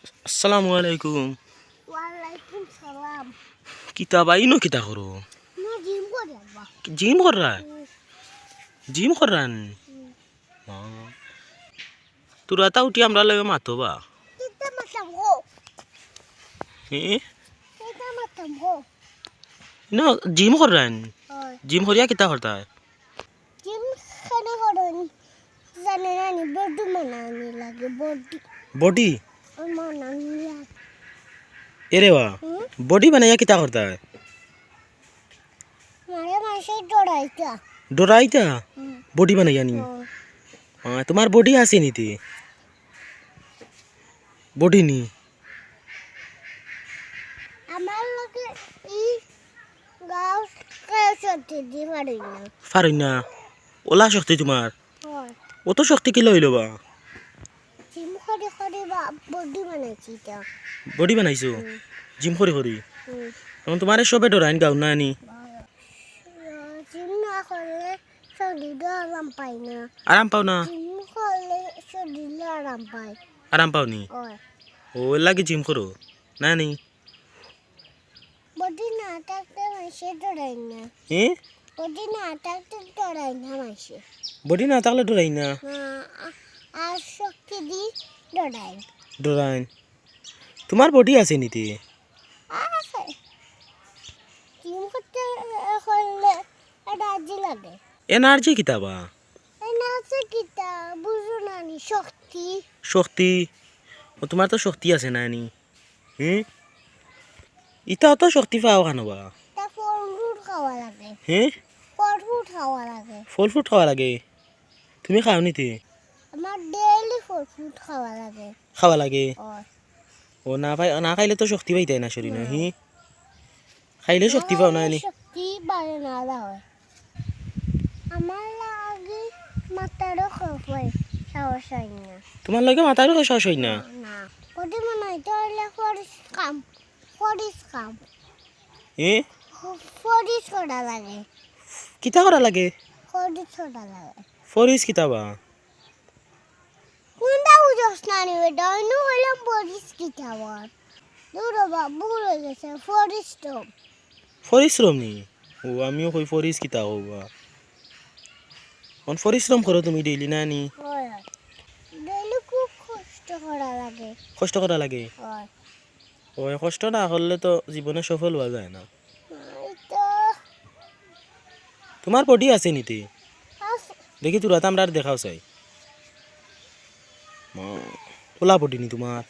আসসালামু আলাইকুম। ওয়ালাইকুম সালাম। কিতাব আইনো কিতা করো? না জিম করে আব্বা। জিম কররা? জিম কররান? তোরা তা উঠি আমরা লগে মাতবা। কিতা মাতাম গো। হে? কিতা মাতাম গো। না জিম কররান? হয়। জিম করিয়া কিতা করতা? জিম খানে করন। জানে না নি বডি বানানি লাগে বডি। বডি? বানানি লাগে। এরে বা বডি বানাইয়া কিতা করতা? মারে মাসে ডরাইতা। ডরাইতা? বডি বানাইয়া নি? তোমার বডি আছে নিতে? বডি নি? আমার লগে ই গাও কাছে দি পারি না। পারই না? ওলা শক্তি তোমার? হয়। অত শক্তি কি লইলো বা? জিম করে করে বা বডি বানাইছি তা। বডি বানাইছো? জিম করি করি? এখন তোমার সবে ডরাইন গাও না নি? জিম না করলে শরীরে আরাম পাই না। আরাম পাও না? জিম করলে শরীরে আরাম পাই। আরাম পাও নি? হয়। ও লাগে জিম করো না নি? বডি না থাকতে মাসে ডরাই না। হে? বডি না থাকতে ডরাই না মাসে। বডি না থাকলে ডরাই না? আর শক্তি দি ডরাই। ডরাইন? তোমার বডি আছে নিতে? আছে। জিম করতে করলে এনার্জি লাগে। এনার্জি কিতাবা? এনার্জি কিতা বুঝো না নি শক্তি। শক্তি? ও তোমার তো শক্তি আছে না নি? হে? ইটাও তো শক্তি পাও কেন বা? তা ফল ফ্রুট খাওয়া লাগে। হে? ফল ফ্রুট খাওয়া লাগে। ফল ফ্রুট খাওয়া লাগে? তুমি খাও নিতে? আমার ডেইলি ফল ফ্রুট খাওয়া লাগে। খাওয়া লাগে? হয়। ও না খাইলে তো শক্তি পাইতাই না শরীরে। হি? খাইলে শক্তি পাও না নি? শক্তি বাড়ে না হয়। আমার লাগে মাথারও খারাপ হয় সাহস হয় না। তোমার লাগে মাথারও শ্বাস হয় না? না বডি বানাইতে হলে ফরিস কাম হে? ফরিস করা লাগে। কিতা করা লাগে? ফরিস করা লাগে। ফরিস কিতাবা? কোনটা বুঝোস না নি বেটা অন্য হইলাম ফরিস কিতাবার দূর বাবু হয়ে গেছে ফরিস তো পরিশ্রম নি? ও আমিও কই ফরিস কিতা হবা। কোন পরিশ্রম করো তুমি ডেইলি না নি? হয় ডেইলি খুব কষ্ট করা লাগে। কষ্ট করা লাগে? হয় ওই কষ্ট না করলে তো জীবনে সফল হওয়া যায় না। এটা তোমার বডি আছে নিতে? আছে। দেখি তোরা তো আমরা আর দেখাও চাই। ওলা বডি নি তোমার?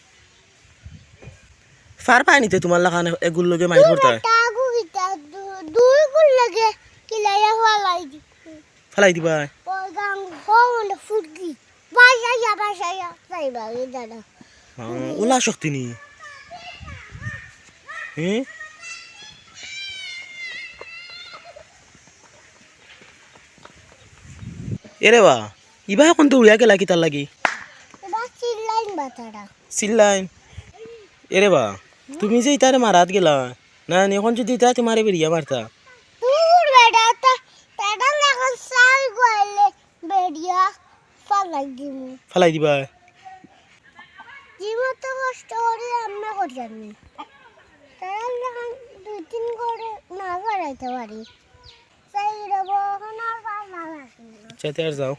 ফার পায় নিতে তোমার লাগানে এগুলো লগে মাইর পড়তা? টাগু কিতা দুই গুণ লাগে কিলাইয়া ফালাই দি ফেলাই দিবা? ওই গাং হোন ফুটকি বাসাইয়া সাইবা রে দাদা। ওলা শক্তি নি? হে? এরে বা ইবা এখন তো উড়িয়া গেলা কিতার লাগি? এবার চিল্লাইন বাতাটা চিল্লাইন? এরে বা তুমি যে ইতারে মারাত গেলা না নি এখন যদি ইতা তোমারে বেরিয়া মারতা? দূর বেটা তাটা এখন সাল গলে বেরিয়া ফালাই দিমু। ফেলাই দিবা? জীবত কষ্ট করে আমরা করি আমি তারা যখন 2-3 করে না বাড়াইতে পারি তাই রে এখন আর পার না লাগে। চাইতে আর যাও।